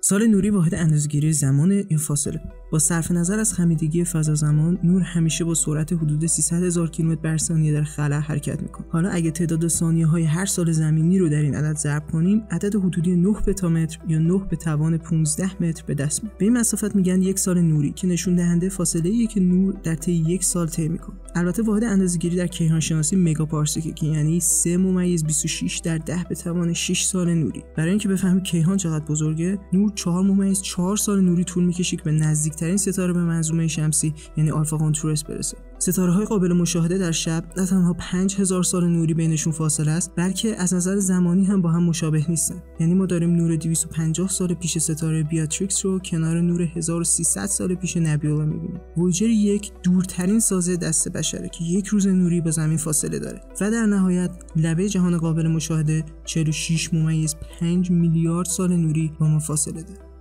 سال نوری واحد اندازه‌گیری زمان یا فاصله. با صرف نظر از خمیدگی فضا زمان، نور همیشه با سرعت حدود 300,000 کیلومتر بر ثانیه در خلا حرکت میکنه. حالا اگه تعداد ثانیه‌های هر سال زمینی رو در این عدد ضرب کنیم، عدد حدودی 9 پتامتر یا 9 به توان 15 متر به دست میاد. به این مسافت میگن یک سال نوری که نشون دهنده فاصله‌ایه که نور در طی یک سال طی میکنه. البته واحد اندازه‌گیری در کیهان شناسی مگاپارسکه که یعنی 3.26 در 10 به توان 6 سال نوری. برای اینکه بفهمید کیهان چقدر بزرگه، نور 4.4 سال نوری طول میکشه که به نزدیکترین ستاره به منظومه شمسی یعنی آلفا قنتورس برسه. ستاره‌های قابل مشاهده در شب نه تنها 5000 سال نوری بینشون فاصله است، بلکه از نظر زمانی هم با هم مشابه نیستن. یعنی ما داریم نور 250 سال پیش ستاره بیاتریکس رو کنار نور 1300 سال پیش نبیولا می‌بینیم. وویجر 1 دورترین سازه دست بشره که یک روز نوری با زمین فاصله داره و در نهایت لبه جهان قابل مشاهده 46.5 میلیارد سال نوری با ما فاصله داره.